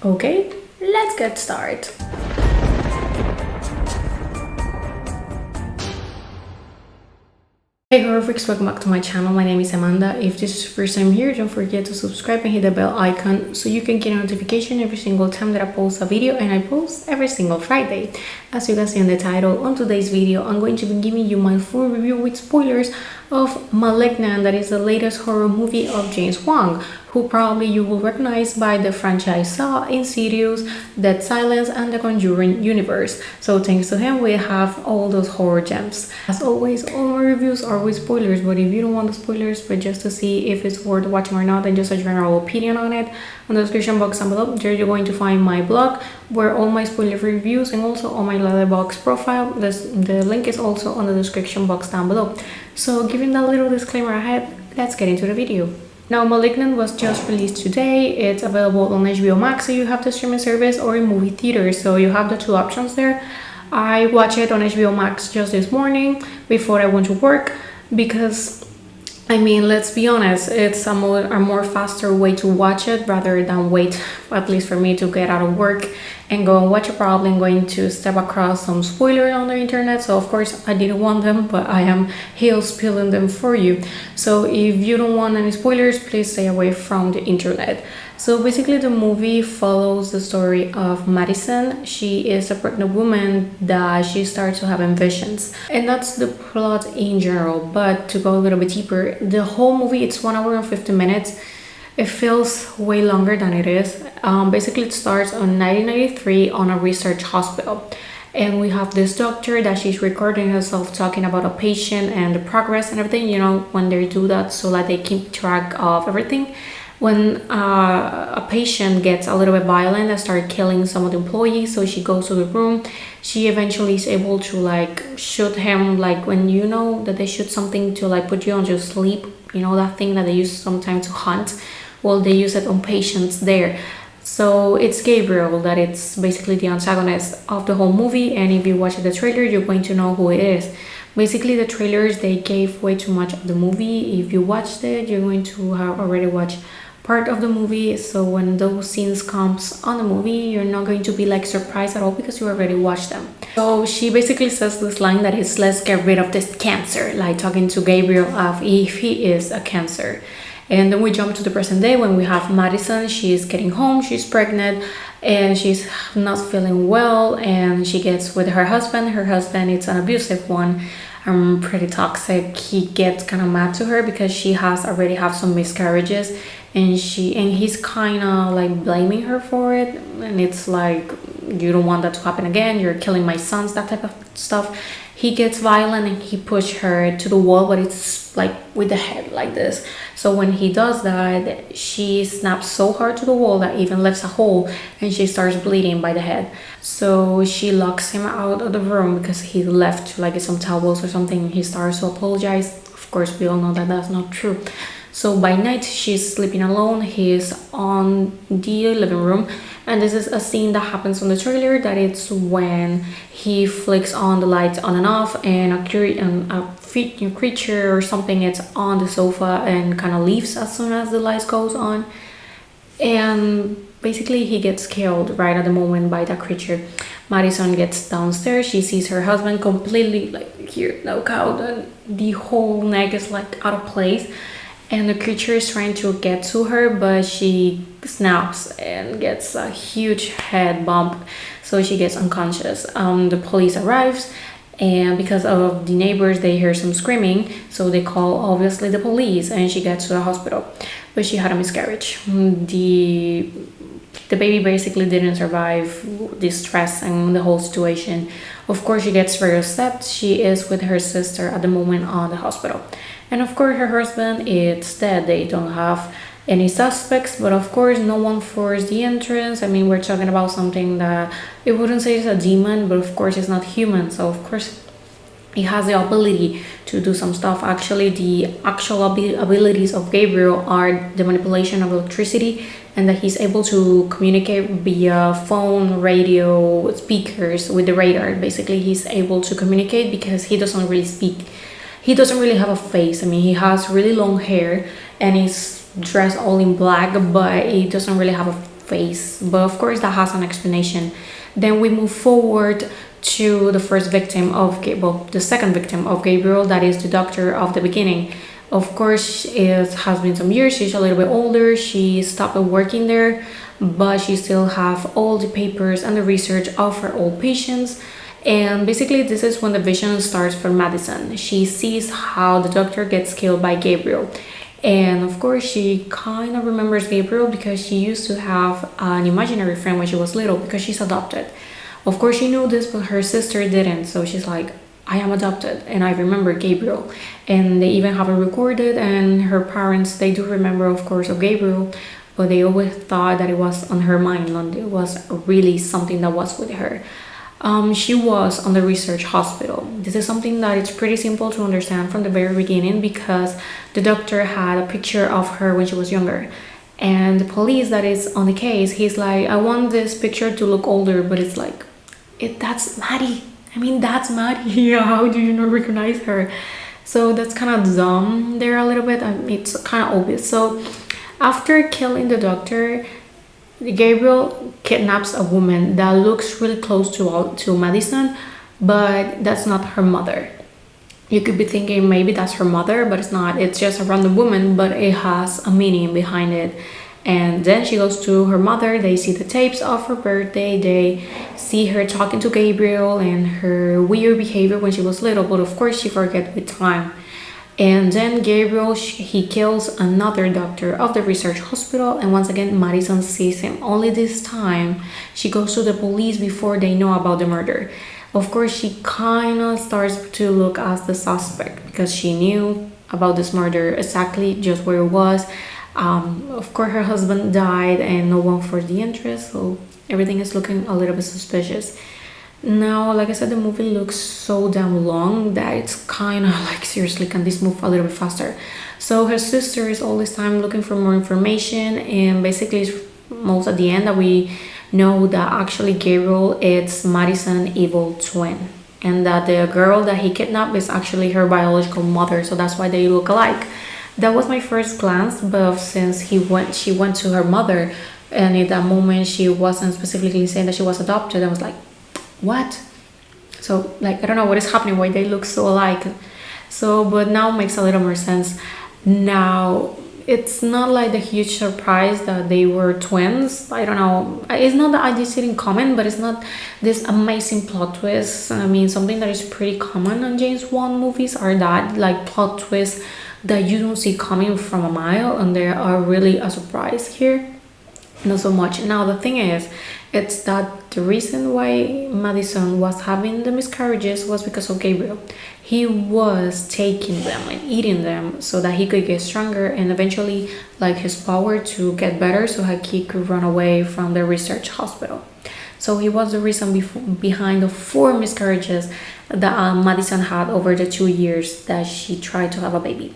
Okay, let's get started. Hey horrifics, welcome back to my channel. My name is Amanda. If this is your first time here, don't forget to subscribe and hit the bell icon so you can get a notification every single time that I post a video, and I post every single Friday. As you can see in the title, on today's video I'm going to be giving you my full review with spoilers of Malignant, that is the latest horror movie of James Wan, who probably you will recognize by the franchise Saw, Insidious, Dead Silence, and the Conjuring universe. So thanks to him, we have all those horror gems. As always, all my reviews are with spoilers, but if you don't want the spoilers, but just to see if it's worth watching or not, and just a general opinion on it, on the description box down below, there you're going to find my blog, where all my spoiler reviews and also on my Letterboxd profile. The link is also on the description box down below. So giving that little disclaimer ahead, let's get into the video. Now, Malignant was just released today. It's available on HBO Max, so you have the streaming service, or in movie theaters, so you have the two options there. I watched it on HBO Max just this morning before I went to work because, I mean, let's be honest, it's a more faster way to watch it rather than wait, at least for me, to get out of work and go and watch it. Probably going to step across some spoilers on the internet, so of course I didn't want them, but I am here spilling them for you. So if you don't want any spoilers, please stay away from the internet. So basically the movie follows the story of Madison. She is a pregnant woman that she starts to have visions, and that's the plot in general. But to go a little bit deeper, the whole movie, it's 1 hour and 50 minutes. It feels way longer than it is. Basically, it starts on 1993 on a research hospital. And we have this doctor that she's recording herself talking about a patient and the progress and everything, you know, when they do that so that they keep track of everything. When a patient gets a little bit violent and start killing some of the employees, so she goes to the room. She eventually is able to like shoot him, like when you know that they shoot something to like put you on your sleep, you know, that thing that they use sometimes to hunt. Well, they use it on patients there. So it's Gabriel, that it's basically the antagonist of the whole movie, and if you watch the trailer, you're going to know who it is. Basically, the trailers, they gave way too much of the movie. If you watched it, you're going to have already watched part of the movie, so when those scenes comes on the movie, you're not going to be like surprised at all because you already watched them. So she basically says this line that is, let's get rid of this cancer, like talking to Gabriel of if he is a cancer. And then we jump to the present day when we have Madison. She's getting home, she's pregnant, and she's not feeling well, and she gets with her husband. Her husband, it's an abusive one, pretty toxic. He gets kind of mad to her because she has already have some miscarriages, and he's kind of like blaming her for it, and it's like, you don't want that to happen again, you're killing my sons, that type of stuff. He gets violent and he pushed her to the wall, but it's like with the head like this. So when he does that, she snaps so hard to the wall that even left a hole, and she starts bleeding by the head. So she locks him out of the room because he left like some towels or something. He starts to apologize. Of course, we all know that that's not true. So by night, she's sleeping alone. He's on the living room, and this is a scene that happens on the trailer, that it's when he flicks on the lights on and off, and a creature or something is on the sofa and kind of leaves as soon as the lights goes on, and basically he gets killed right at the moment by that creature. Madison gets downstairs. She sees her husband completely like here knocked out, and the whole neck is like out of place. And the creature is trying to get to her, but she snaps and gets a huge head bump, so she gets unconscious. The police arrives, and because of the neighbors, they hear some screaming, so they call obviously the police, and she gets to the hospital, but she had a miscarriage. The baby basically didn't survive the stress and the whole situation. Of course, she gets very upset. She is with her sister at the moment on the hospital. And of course, her husband is dead. They don't have any suspects, but of course, no one forced the entrance. I mean, we're talking about something that it wouldn't say it's a demon, but of course, it's not human. So of course, he has the ability to do some stuff. Actually, the actual abilities of Gabriel are the manipulation of electricity, and that he's able to communicate via phone, radio, speakers with the radar. Basically, he's able to communicate because he doesn't really speak. He doesn't really have a face. I mean, he has really long hair and he's dressed all in black, but he doesn't really have a face, but of course that has an explanation. Then we move forward to the first victim of Gabriel, the second victim of Gabriel, that is the doctor of the beginning. Of course, it has been some years. She's a little bit older. She stopped working there, but she still have all the papers and the research of her old patients. And basically, this is when the vision starts for Madison. She sees how the doctor gets killed by Gabriel. And of course, she kind of remembers Gabriel because she used to have an imaginary friend when she was little because she's adopted. Of course, she knew this, but her sister didn't. So she's like, I am adopted and I remember Gabriel. And they even have it recorded, and her parents, they do remember, of course, of Gabriel, but they always thought that it was on her mind and it was really something that was with her. She was on the research hospital. This is something that it's pretty simple to understand from the very beginning because the doctor had a picture of her when she was younger. And the police that is on the case, he's like, I want this picture to look older, but it's like, that's Maddie. I mean, that's Maddie. Yeah, how do you not recognize her? So that's kind of dumb there a little bit. It's kind of obvious. So after killing the doctor, Gabriel kidnaps a woman that looks really close to Madison, but that's not her mother. You could be thinking maybe that's her mother, but it's not. It's just a random woman, but it has a meaning behind it. And then she goes to her mother. They see the tapes of her birthday. They see her talking to Gabriel and her weird behavior when she was little, but of course she forgets with time. And then Gabriel, he kills another doctor of the research hospital, and once again Madison sees him. Only this time she goes to the police before they know about the murder. Of course, she kind of starts to look as the suspect because she knew about this murder exactly just where it was. Of course, her husband died and no one for the interest, so everything is looking a little bit suspicious. Now, like I said, the movie looks so damn long that it's kind of like, seriously, can this move a little bit faster? So her sister is all this time looking for more information, and basically it's most at the end that we know that actually Gabriel is Madison's evil twin, and that the girl that he kidnapped is actually her biological mother, so that's why they look alike. That was my first glance, but since she went to her mother, and at that moment she wasn't specifically saying that she was adopted, I was like, what? So like, I don't know what is happening, why they look so alike. So but now it makes a little more sense. Now it's not like the huge surprise that they were twins. I don't know, it's not that I did it in common, but it's not this amazing plot twist. I mean, something that is pretty common on James Wan movies are that like plot twists that you don't see coming from a mile, and they are really a surprise. Here not so much. Now the thing is, it's that the reason why Madison was having the miscarriages was because of Gabriel. He was taking them and eating them so that he could get stronger and eventually like his power to get better so that he could run away from the research hospital. So he was the reason behind the 4 miscarriages that Madison had over the 2 years that she tried to have a baby.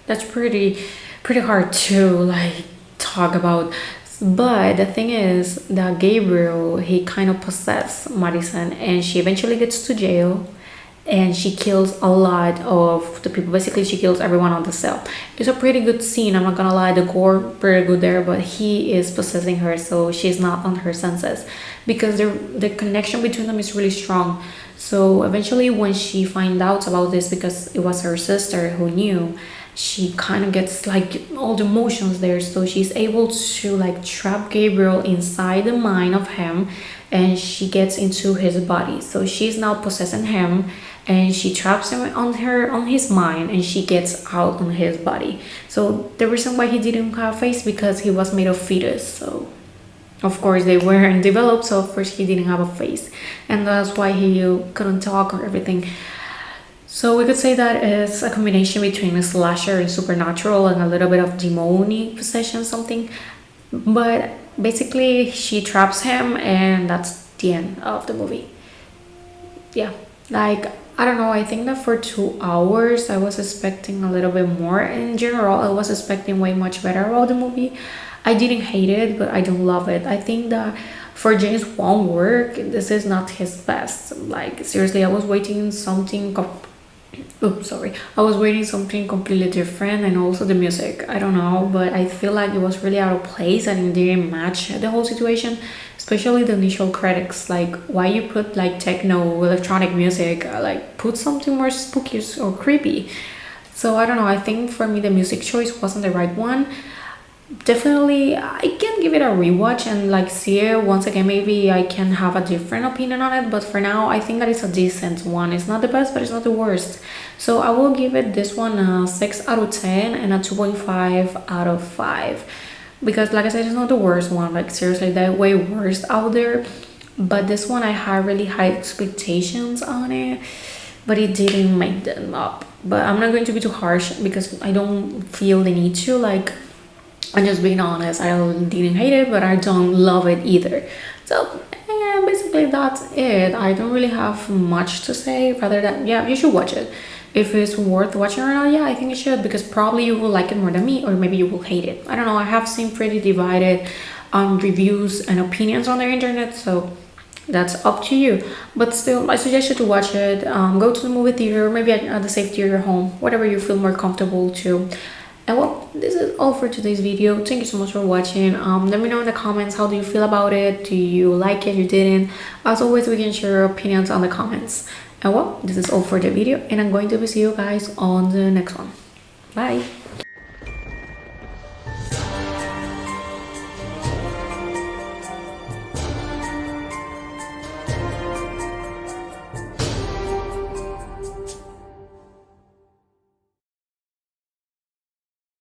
That's pretty hard to like talk about. But the thing is that Gabriel, he kind of possessed Madison, and she eventually gets to jail, and she kills a lot of the people. Basically, she kills everyone on the cell. It's a pretty good scene, I'm not gonna lie. The gore pretty good there, but he is possessing her, so she's not on her senses because the connection between them is really strong. So eventually when she finds out about this, because it was her sister who knew, she kind of gets like all the emotions there, so she's able to like trap Gabriel inside the mind of him, and she gets into his body. So she's now possessing him, and she traps him on his mind, and she gets out on his body. So the reason why he didn't have a face, because he was made of fetus, so of course they weren't developed, so of course he didn't have a face, and that's why he couldn't talk or everything. So we could say that it's a combination between a slasher and supernatural and a little bit of demonic possession, something. But basically she traps him, and that's the end of the movie. Yeah, like, I don't know, I think that for 2 hours I was expecting a little bit more. In general, I was expecting way much better about the movie. I didn't hate it, but I don't love it. I think that for James Wan work, this is not his best. Like, seriously, I was waiting something Oops, sorry. I was reading something completely different, and also the music. I don't know, but I feel like it was really out of place and it didn't match the whole situation, especially the initial critics. Like, why you put like techno electronic music? Like, put something more spooky or creepy. So I don't know. I think for me, the music choice wasn't the right one. Definitely I can give it a rewatch and like see it once again. Maybe I can have a different opinion on it, but for now I think that it's a decent one. It's not the best, but it's not the worst. So I will give it this one a 6 out of 10 and a 2.5 out of 5, because like I said, it's not the worst one. Like seriously, there are way worse out there, but this one I had really high expectations on it, but it didn't make them up. But I'm not going to be too harsh because I don't feel the need to. Like, I'm just being honest. I didn't hate it, but I don't love it either. So yeah, basically that's it. I don't really have much to say. Rather than, yeah, you should watch it. If it's worth watching or not, yeah, I think you should, because probably you will like it more than me, or maybe you will hate it. I don't know. I have seen pretty divided reviews and opinions on the internet, so that's up to you. But still, I suggest you to watch it. Go to the movie theater, maybe at the safety of your home, whatever you feel more comfortable to. And well, this is all for today's video. Thank you so much for watching. Let me know in the comments, how do you feel about it? Do you like it? You didn't? As always, we can share our opinions on the comments. And well, this is all for the video, and I'm going to see you guys on the next one. Bye.